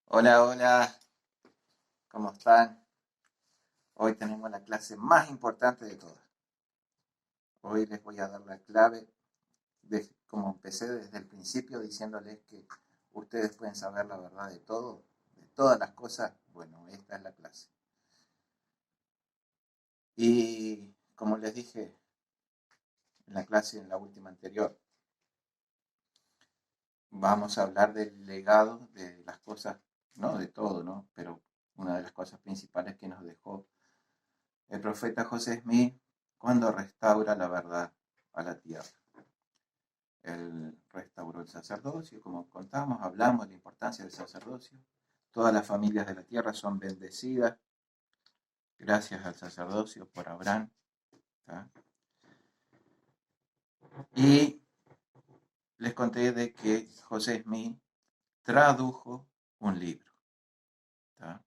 Hola, hola, ¿cómo están? Hoy tenemos la clase más importante de todas. Hoy les voy a dar la clave de como empecé desde el principio diciéndoles que ustedes pueden saber la verdad de todo, de todas las cosas. Bueno, esta es la clase. Y como les dije en la clase, en la última anterior, vamos a hablar del legado de las cosas, no de todo, ¿no? Pero una de las cosas principales que nos dejó el profeta José Smith cuando restaura la verdad a la tierra. Él restauró el sacerdocio, como contamos, hablamos de la importancia del sacerdocio. Todas las familias de la tierra son bendecidas gracias al sacerdocio por Abraham. ¿Tá? Y les conté de que José Smith tradujo un libro. ¿Tá?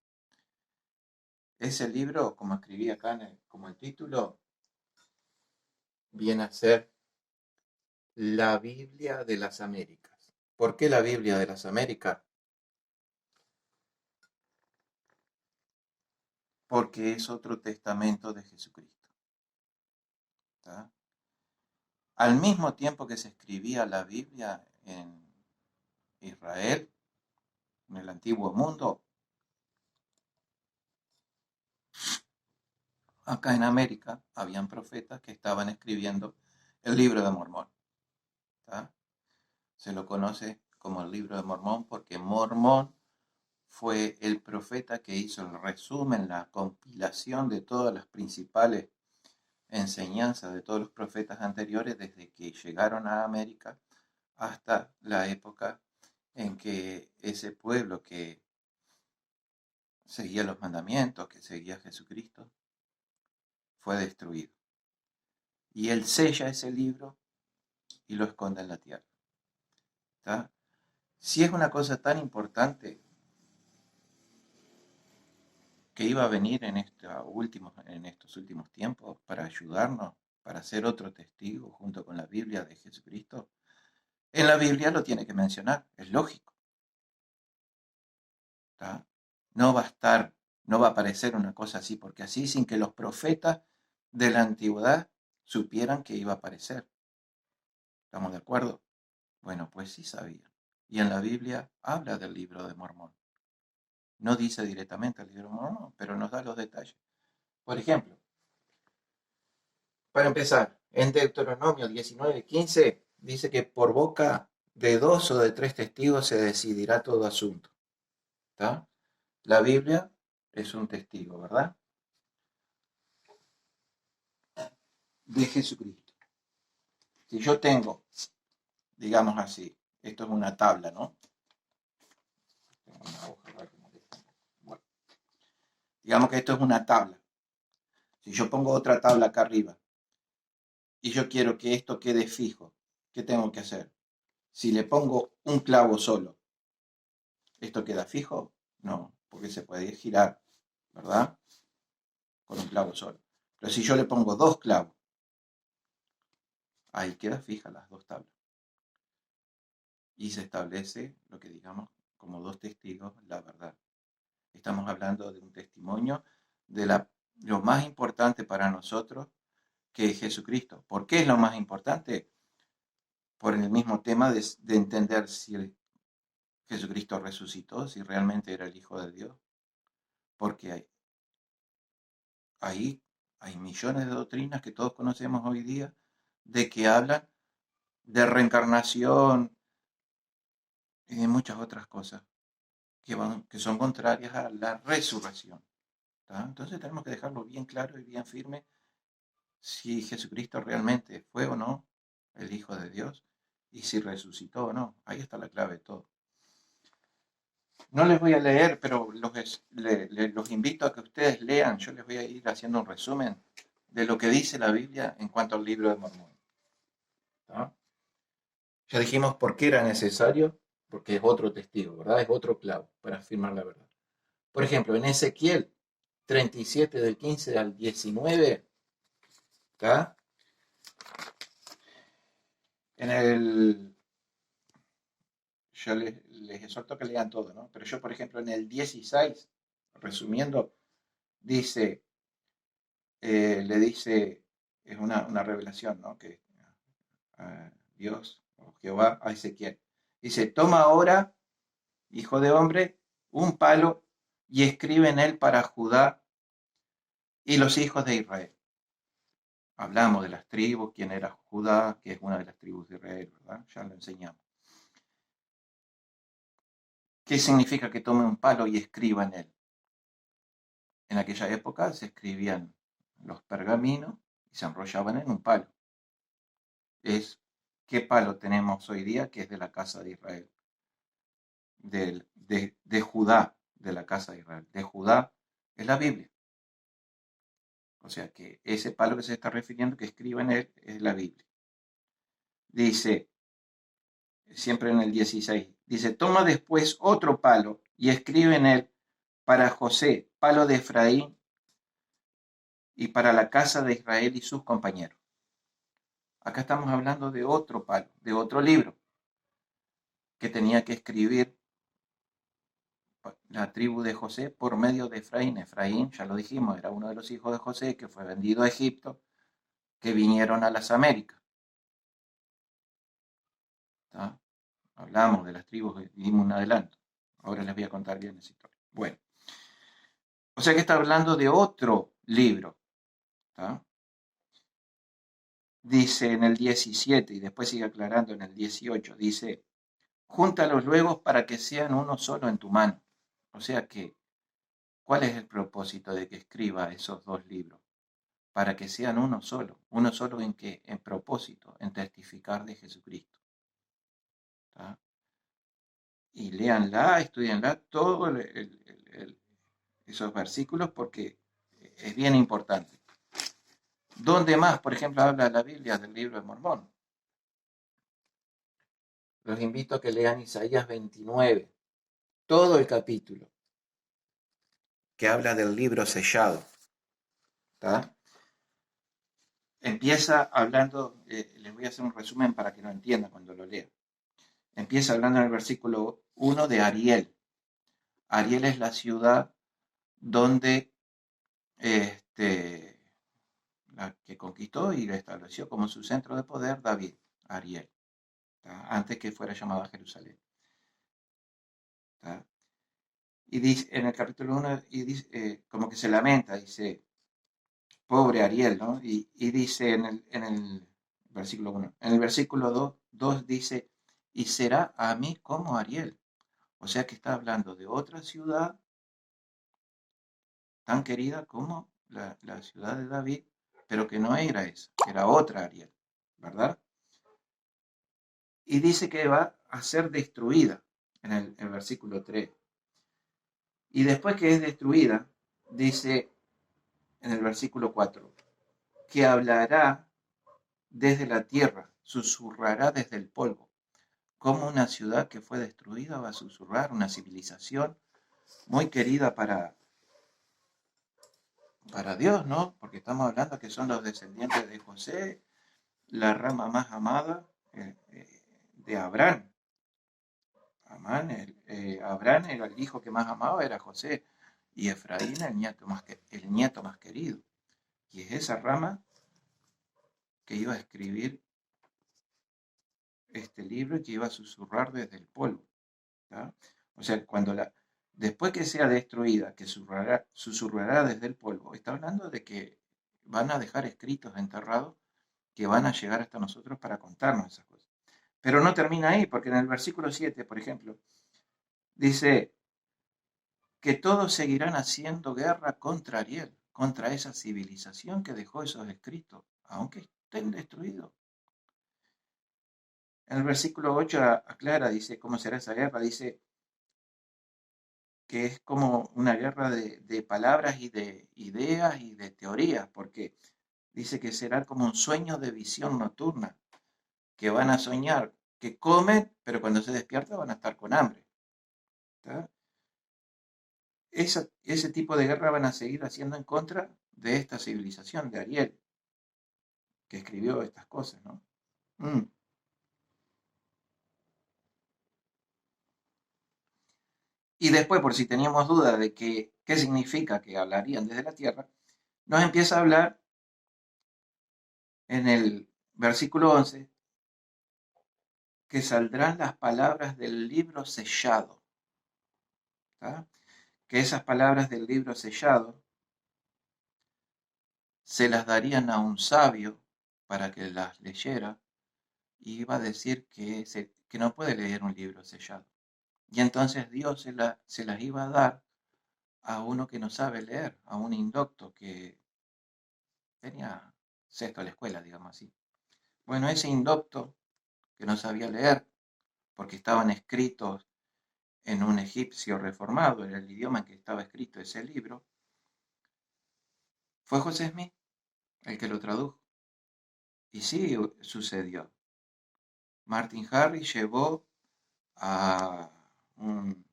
Ese libro, como escribí acá como el título, viene a ser la Biblia de las Américas. ¿Por qué la Biblia de las Américas? Porque es otro testamento de Jesucristo. ¿Tá? Al mismo tiempo que se escribía la Biblia en Israel, en el antiguo mundo, acá en América habían profetas que estaban escribiendo el libro de Mormón. ¿Tá? Se lo conoce como el libro de Mormón porque Mormón fue el profeta que hizo el resumen, la compilación de todas las principales enseñanzas de todos los profetas anteriores desde que llegaron a América hasta la época en que ese pueblo que seguía los mandamientos, que seguía a Jesucristo, fue destruido. Y él sella ese libro y lo esconde en la tierra. ¿Tá? Si es una cosa tan importante que iba a venir en estos últimos tiempos para ayudarnos, para ser otro testigo junto con la Biblia de Jesucristo, en la Biblia lo tiene que mencionar, es lógico. ¿Tá? No va a estar, no va a aparecer una cosa así, porque así sin que los profetas de la antigüedad supieran que iba a aparecer. ¿Estamos de acuerdo? Bueno, pues sí sabían. Y en la Biblia habla del libro de Mormón. No dice directamente el libro de Mormón, pero nos da los detalles. Por ejemplo, para empezar, en Deuteronomio 19:15 dice que por boca de dos o de tres testigos se decidirá todo asunto. ¿Tá? La Biblia es un testigo, ¿verdad? De Jesucristo. Si yo tengo, digamos así, esto es una tabla, ¿no? Tengo una hoja, bueno, digamos que esto es una tabla. Si yo pongo otra tabla acá arriba y yo quiero que esto quede fijo, ¿qué tengo que hacer? Si le pongo un clavo solo, ¿esto queda fijo? No, porque se puede girar, ¿verdad? Con un clavo solo. Pero si yo le pongo dos clavos, ahí queda fija las dos tablas. Y se establece lo que digamos como dos testigos, la verdad. Estamos hablando de un testimonio de lo más importante para nosotros, que es Jesucristo. ¿Por qué es lo más importante? Por el mismo tema de entender si Jesucristo resucitó, si realmente era el Hijo de Dios. Porque hay millones de doctrinas que todos conocemos hoy día de que hablan de reencarnación y de muchas otras cosas que son contrarias a la resurrección. ¿Tá? Entonces tenemos que dejarlo bien claro y bien firme si Jesucristo realmente fue o no el Hijo de Dios y si resucitó o no. Ahí está la clave de todo. No les voy a leer, pero los invito a que ustedes lean. Yo les voy a ir haciendo un resumen de lo que dice la Biblia en cuanto al libro de Mormón. ¿Tá? Ya dijimos por qué era necesario, porque es otro testigo, ¿verdad? Es otro clavo para afirmar la verdad. Por ejemplo, en Ezequiel 37 del 15 al 19, ¿tá? En el, les exhorto que lean todo, ¿no? Pero yo, por ejemplo, en el 16, resumiendo, dice, le dice, es una revelación, ¿no? Que Dios o Jehová a Ezequiel. Dice, toma ahora, hijo de hombre, un palo y escribe en él para Judá y los hijos de Israel. Hablamos de las tribus, quién era Judá, que es una de las tribus de Israel, ¿verdad? Ya lo enseñamos. ¿Qué significa que tome un palo y escriba en él? En aquella época se escribían los pergaminos y se enrollaban en un palo. ¿Qué palo tenemos hoy día? Que es de la casa de Israel, de Judá, de la casa de Israel. De Judá es la Biblia. O sea que ese palo que se está refiriendo, que escriba en él, es la Biblia. Dice, siempre en el 16, dice, toma después otro palo y escribe en él para José, palo de Efraín, y para la casa de Israel y sus compañeros. Acá estamos hablando de otro palo, de otro libro, que tenía que escribir la tribu de José por medio de Efraín. Efraín, ya lo dijimos, era uno de los hijos de José que fue vendido a Egipto, que vinieron a las Américas. ¿Está? Hablamos de las tribus y dimos un adelanto. Ahora les voy a contar bien esa historia. Bueno, o sea que está hablando de otro libro. ¿Está? Dice en el 17 y después sigue aclarando en el 18, dice, júntalos luego para que sean uno solo en tu mano. O sea que, ¿cuál es el propósito de que escriba esos dos libros? Para que sean uno solo en qué, en propósito, en testificar de Jesucristo. ¿Está? Y léanla, estudienla todos esos versículos porque es bien importante. ¿Dónde más, por ejemplo, habla la Biblia del libro de Mormón? Los invito a que lean Isaías 29, todo el capítulo, que habla del libro sellado. ¿Está? Empieza hablando, les voy a hacer un resumen para que lo entiendan cuando lo lean. Empieza hablando en el versículo 1 de Ariel. Ariel es la ciudad donde la que conquistó y la estableció como su centro de poder David, Ariel, ¿tá? Antes que fuera llamada Jerusalén. ¿Tá? Y dice, en el capítulo 1, y dice, como que se lamenta, dice, pobre Ariel, ¿no? Y dice en el versículo 1, en el versículo 2 dice, y será a mí como Ariel. O sea que está hablando de otra ciudad tan querida como la ciudad de David, pero que no era esa, era otra Ariel, ¿verdad? Y dice que va a ser destruida en el versículo 3. Y después que es destruida, dice en el versículo 4, que hablará desde la tierra, susurrará desde el polvo. Como una ciudad que fue destruida va a susurrar, una civilización muy querida para Dios, ¿no? Porque estamos hablando que son los descendientes de José, la rama más amada de Abraham. Abraham era el hijo que más amaba, era José, y Efraín el nieto más querido. Y es esa rama que iba a escribir este libro y que iba a susurrar desde el polvo. ¿Tá? O sea, después que sea destruida, que susurrará desde el polvo, está hablando de que van a dejar escritos enterrados que van a llegar hasta nosotros para contarnos esas cosas. Pero no termina ahí, porque en el versículo 7, por ejemplo, dice que todos seguirán haciendo guerra contra Ariel, contra esa civilización que dejó esos escritos, aunque estén destruidos. En el versículo 8 aclara, dice, ¿cómo será esa guerra? Dice que es como una guerra de palabras y de ideas y de teorías, porque dice que será como un sueño de visión nocturna, que van a soñar que comen, pero cuando se despiertan van a estar con hambre. ¿Tá? Ese tipo de guerra van a seguir haciendo en contra de esta civilización de Ariel, que escribió estas cosas, ¿no? Y después, por si teníamos duda de qué significa que hablarían desde la tierra, nos empieza a hablar en el versículo 11 que saldrán las palabras del libro sellado. ¿Tá? Que esas palabras del libro sellado se las darían a un sabio para que las leyera, y iba a decir que no puede leer un libro sellado. Y entonces Dios se las iba a dar a uno que no sabe leer, a un indocto que tenía sexto a la escuela, digamos así. Bueno, ese indocto que no sabía leer, porque estaban escritos en un egipcio reformado, era el idioma en que estaba escrito ese libro, fue José Smith el que lo tradujo. Y sí, sucedió. Martin Harris llevó a un,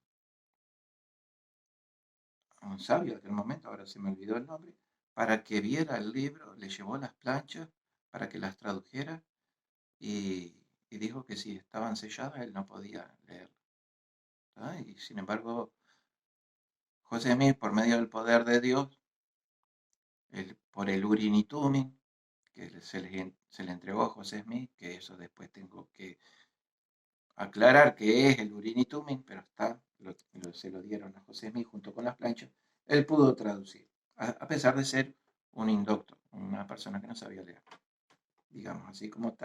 a un sabio de aquel momento, ahora se me olvidó el nombre, para que viera el libro, le llevó las planchas para que las tradujera y dijo que si estaban selladas él no podía leerlas. Y sin embargo, José Smith, por medio del poder de Dios, por el Urim y Tumim, que se le entregó a José Smith, que eso después tengo que aclarar que es el Urim y Tumim, pero se lo dieron a José Smith junto con las planchas, él pudo traducir, a pesar de ser un indocto, una persona que no sabía leer, digamos, así como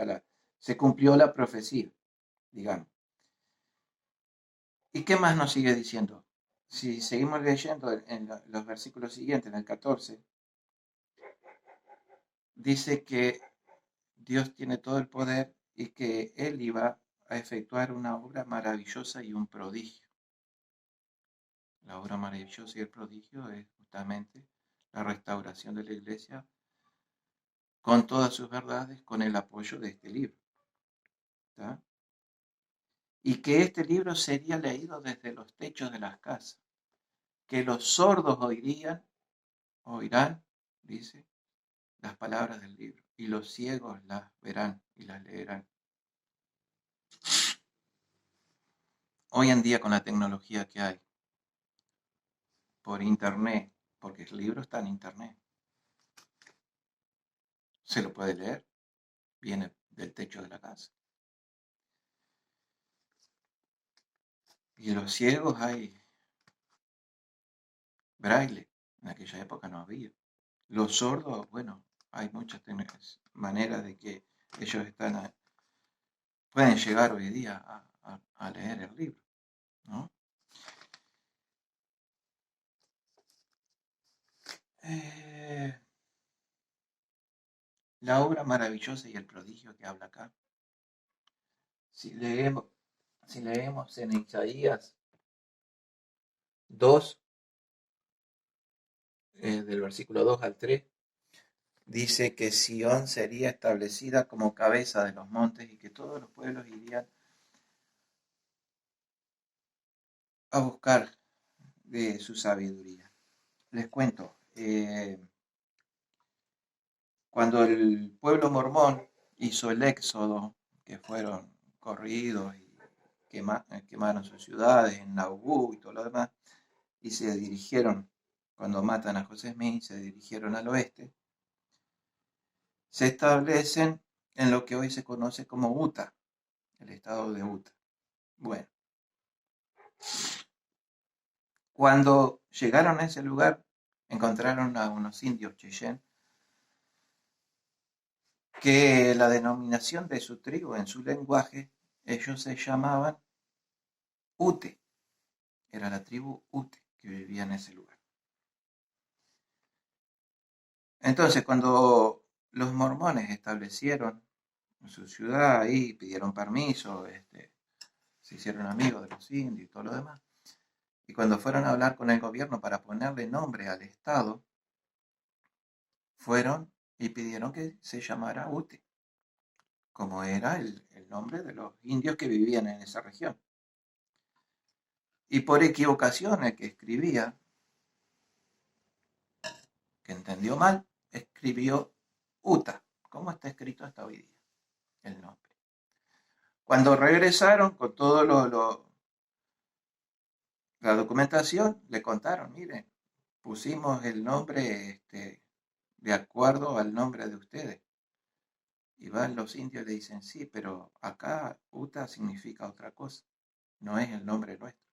se cumplió la profecía, digamos. ¿Y qué más nos sigue diciendo? Si seguimos leyendo en los versículos siguientes, en el 14, dice que Dios tiene todo el poder y que Él iba a efectuar una obra maravillosa y un prodigio. La obra maravillosa y el prodigio es justamente la restauración de la iglesia con todas sus verdades, con el apoyo de este libro. ¿Tá? Y que este libro sería leído desde los techos de las casas, que los sordos oirán, dice, las palabras del libro, y los ciegos las verán y las leerán. Hoy en día con la tecnología que hay, por internet, porque el libro está en internet, se lo puede leer, viene del techo de la casa. Y los ciegos hay braille, en aquella época no había. Los sordos, bueno, hay muchas maneras de que ellos pueden llegar hoy día a leer el libro, ¿no? Eh, la obra maravillosa y el prodigio que habla acá. Si leemos, si leemos en Isaías 2, del versículo 2 al 3, dice que Sión sería establecida como cabeza de los montes y que todos los pueblos irían a buscar de su sabiduría. Les cuento, cuando el pueblo mormón hizo el éxodo, que fueron corridos y quemaron sus ciudades en Nauvoo y todo lo demás, y se dirigieron, cuando matan a José Smith, se dirigieron al oeste, se establecen en lo que hoy se conoce como Utah, el estado de Utah. Bueno, cuando llegaron a ese lugar, encontraron a unos indios Cheyenne, que la denominación de su tribu en su lenguaje, ellos se llamaban Ute, era la tribu Ute que vivía en ese lugar. Entonces, cuando los mormones establecieron su ciudad ahí, pidieron permiso, se hicieron amigos de los indios y todo lo demás, y cuando fueron a hablar con el gobierno para ponerle nombre al estado, fueron y pidieron que se llamara Ute, como era el nombre de los indios que vivían en esa región. Y por equivocación el que escribía, que entendió mal, escribió Uta, como está escrito hasta hoy día, el nombre. Cuando regresaron con todo La documentación le contaron, miren, pusimos el nombre de acuerdo al nombre de ustedes. Y van los indios y le dicen, sí, pero acá Uta significa otra cosa, no es el nombre nuestro.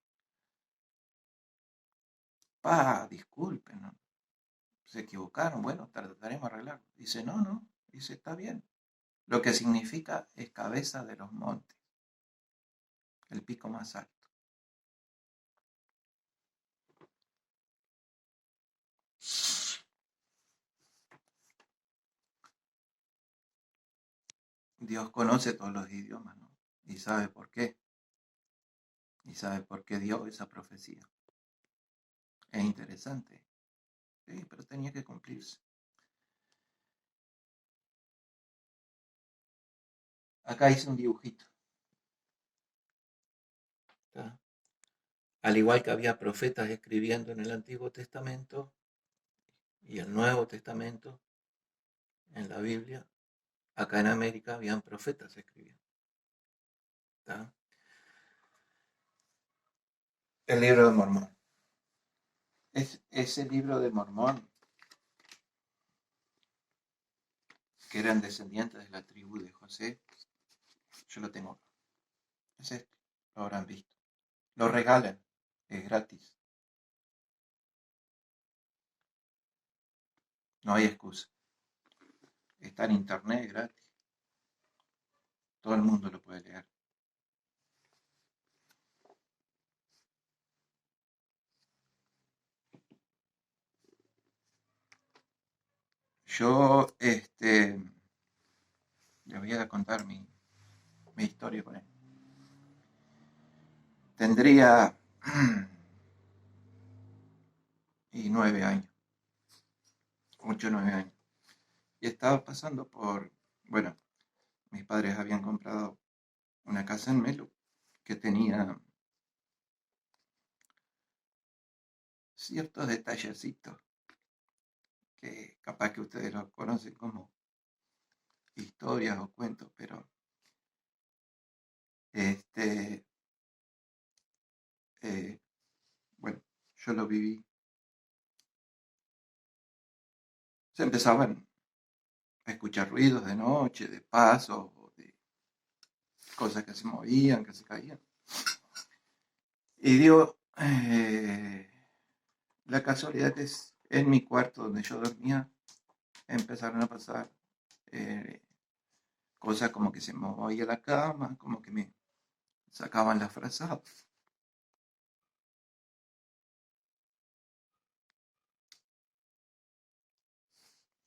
Disculpen, ¿no? Se equivocaron, bueno, trataremos de arreglarlo. Dice, no, no, dice, está bien. Lo que significa es cabeza de los montes, el pico más alto. Dios conoce todos los idiomas, ¿no? Y sabe por qué. Y sabe por qué dio esa profecía. Es interesante. Sí, pero tenía que cumplirse. Acá hice un dibujito. ¿Está? Al igual que había profetas escribiendo en el Antiguo Testamento y el Nuevo Testamento, en la Biblia, acá en América habían profetas escribiendo. ¿Está? El libro de Mormón. Ese libro de Mormón, que eran descendientes de la tribu de José, yo lo tengo acá. Es este, lo habrán visto. Lo regalan, es gratis. No hay excusa. Está en internet, es gratis. Todo el mundo lo puede leer. Yo, les voy a contar mi historia con él. Tendría y 9 años, 8 o 9 años. Y estaba pasando bueno, mis padres habían comprado una casa en Melo que tenía ciertos detallecitos que capaz que ustedes los conocen como historias o cuentos, pero este, bueno, yo lo viví. Se empezaban a escuchar ruidos de noche, de pasos, de cosas que se movían, que se caían. Y digo, la casualidad que es en mi cuarto donde yo dormía, empezaron a pasar eh, cosas como que se movía la cama, como que me sacaban las frazadas.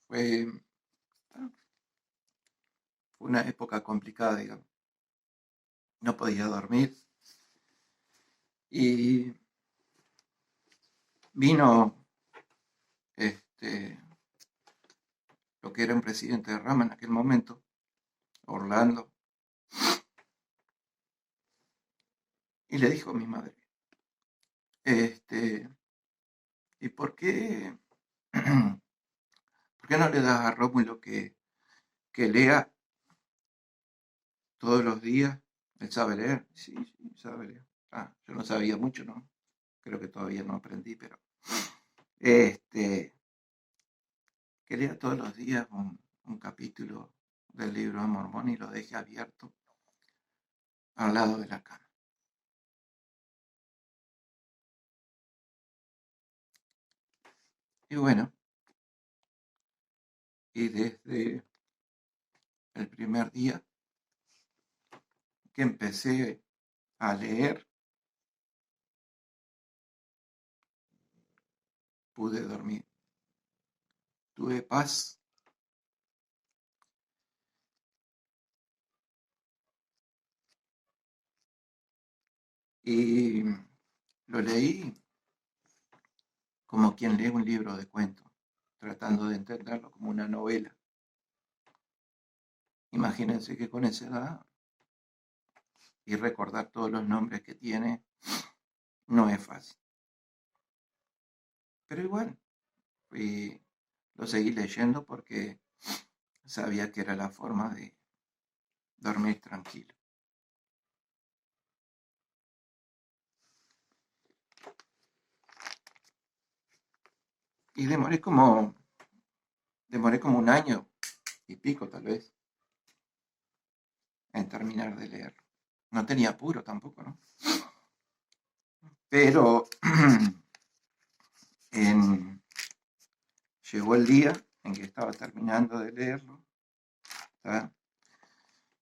Fue, fue una época complicada, digamos. No podía dormir. Y vino lo que era un presidente de Rama en aquel momento, Orlando, y le dijo a mi madre, ¿y por qué no le das a Rómulo que lea todos los días? Él sabe leer. Sí, sí, sabe leer. Yo no sabía mucho, ¿no? Creo que todavía no aprendí, pero este, que lea todos los días un capítulo del libro de Mormón y lo deje abierto al lado de la cama. Y bueno, y desde el primer día que empecé a leer, pude dormir. Tuve paz. Y lo leí como quien lee un libro de cuentos, tratando de entenderlo como una novela. Imagínense que con esa edad y recordar todos los nombres que tiene no es fácil. Pero igual, lo seguí leyendo porque sabía que era la forma de dormir tranquilo. Y demoré como un año y pico tal vez en terminar de leerlo. No tenía apuro tampoco, ¿no? Pero llegó el día en que estaba terminando de leerlo. ¿Tá?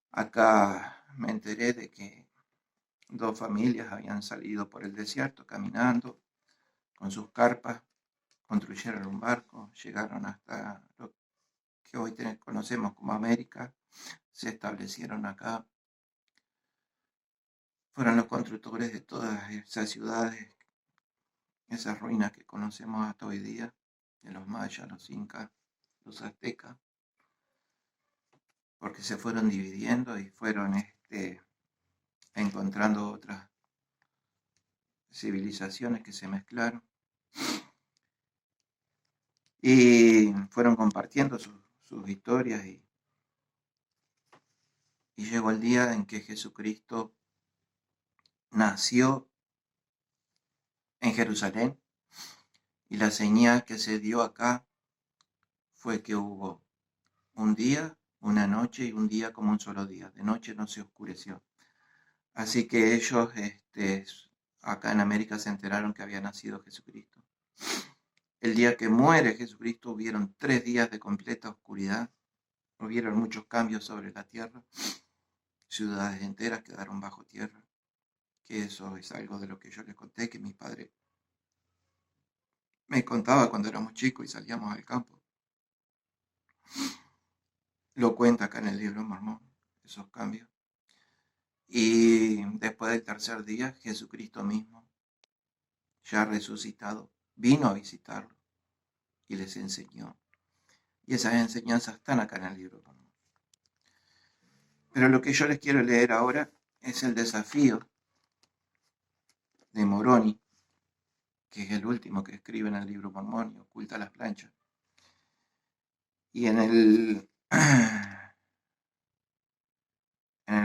Acá me enteré de que 2 familias habían salido por el desierto caminando con sus carpas, construyeron un barco, llegaron hasta lo que hoy conocemos como América, se establecieron acá, fueron los constructores de todas esas ciudades, esas ruinas que conocemos hasta hoy día, de los mayas, los incas, los aztecas, porque se fueron dividiendo y fueron encontrando otras civilizaciones que se mezclaron y fueron compartiendo sus historias y llegó el día en que Jesucristo nació en Jerusalén y la señal que se dio acá fue que hubo un día, una noche y un día como un solo día. De noche no se oscureció. Así que ellos acá en América se enteraron que había nacido Jesucristo. El día que muere Jesucristo hubieron 3 días de completa oscuridad. Hubieron muchos cambios sobre la tierra. Ciudades enteras quedaron bajo tierra. Que eso es algo de lo que yo les conté, que mi padre me contaba cuando éramos chicos y salíamos al campo. Lo cuenta acá en el libro Mormón, esos cambios. Y después del tercer día, Jesucristo mismo, ya resucitado, vino a visitarlo y les enseñó. Y esas enseñanzas están acá en el libro Mormón. Pero lo que yo les quiero leer ahora es el desafío de Moroni, que es el último que escribe en el libro Mormón y oculta las planchas. Y en el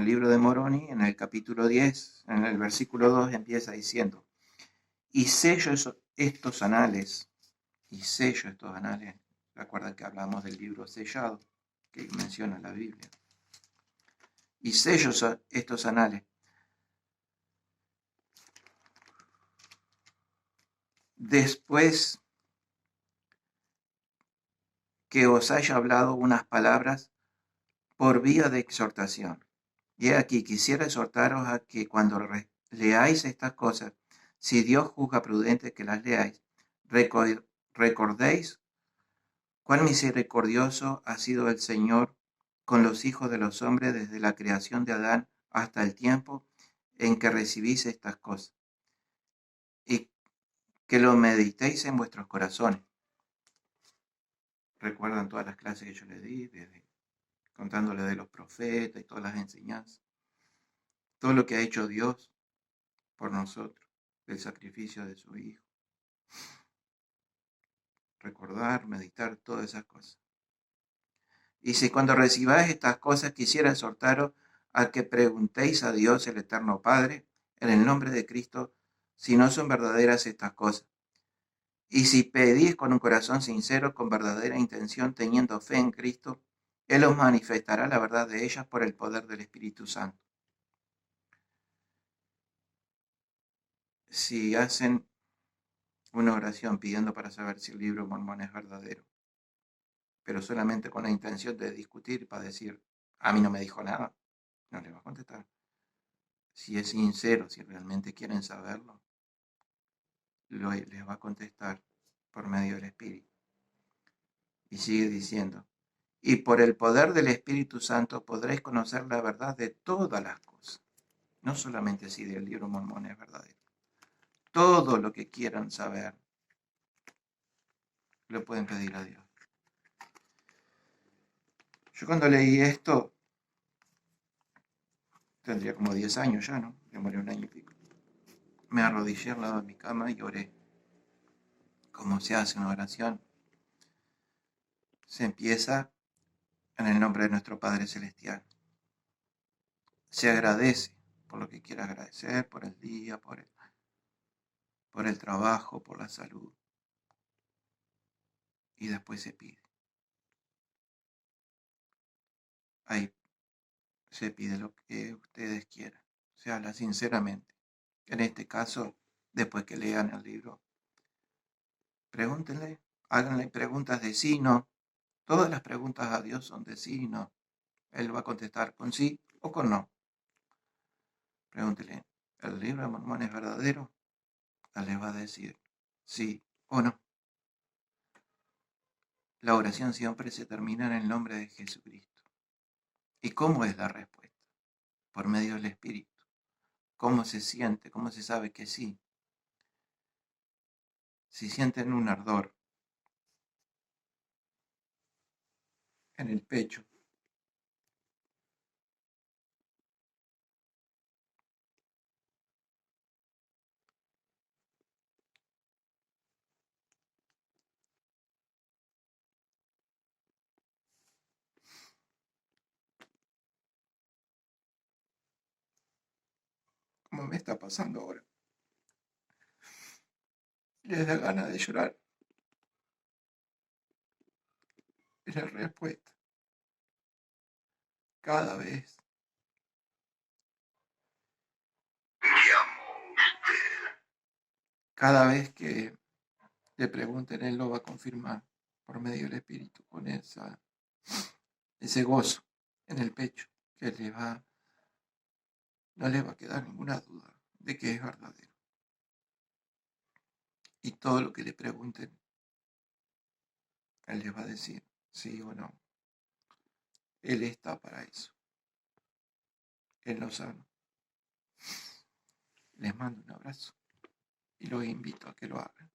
libro de Moroni, en el capítulo 10, en el versículo 2, empieza diciendo: y sello estos anales, recuerdan que hablamos del libro sellado, que menciona la Biblia, y sello estos anales, después que os haya hablado unas palabras por vía de exhortación. Y aquí quisiera exhortaros a que cuando leáis estas cosas, si Dios juzga prudente que las leáis, recordéis cuán misericordioso ha sido el Señor con los hijos de los hombres desde la creación de Adán hasta el tiempo en que recibís estas cosas, y que lo meditéis en vuestros corazones. Recuerdan todas las clases que yo les di, contándoles de los profetas y todas las enseñanzas, todo lo que ha hecho Dios por nosotros, el sacrificio de su Hijo. Recordar, meditar, todas esas cosas. Y si cuando recibáis estas cosas quisiera exhortaros a que preguntéis a Dios el Eterno Padre, en el nombre de Cristo, si no son verdaderas estas cosas. Y si pedís con un corazón sincero, con verdadera intención, teniendo fe en Cristo, Él os manifestará la verdad de ellas por el poder del Espíritu Santo. Si hacen una oración pidiendo para saber si el libro Mormón es verdadero, pero solamente con la intención de discutir para decir, a mí no me dijo nada, no le va a contestar. Si es sincero, si realmente quieren saberlo, les va a contestar por medio del Espíritu. Y sigue diciendo, y por el poder del Espíritu Santo podréis conocer la verdad de todas las cosas. No solamente si del libro Mormón es verdadero. Todo lo que quieran saber, lo pueden pedir a Dios. Yo cuando leí esto, tendría como 10 años ya, ¿no? Demoré un año y pico. Me arrodillé al lado de mi cama y oré. Como se hace una oración, se empieza en el nombre de nuestro Padre Celestial. Se agradece por lo que quiera agradecer, por el día, por el trabajo, por la salud. y después se pide. Ahí se pide lo que ustedes quieran. Se habla sinceramente. En este caso, después que lean el libro, pregúntenle, háganle preguntas de sí, no. Todas las preguntas a Dios son de sí y no. Él va a contestar con sí o con no. Pregúntele, ¿el libro de Mormón es verdadero? Él les va a decir sí o no. La oración siempre se termina en el nombre de Jesucristo. ¿Y cómo es la respuesta? Por medio del Espíritu. ¿Cómo se siente? ¿Cómo se sabe que sí? Si sienten un ardor en el pecho, como me está pasando ahora, les da ganas de llorar, es la respuesta. Cada vez, cada vez que le pregunten, Él lo va a confirmar por medio del Espíritu, con ese gozo en el pecho, que no le va a quedar ninguna duda de que es verdadero. Y todo lo que le pregunten, Él les va a decir sí o no. Él está para eso. Él lo sabe. Les mando un abrazo y los invito a que lo hagan.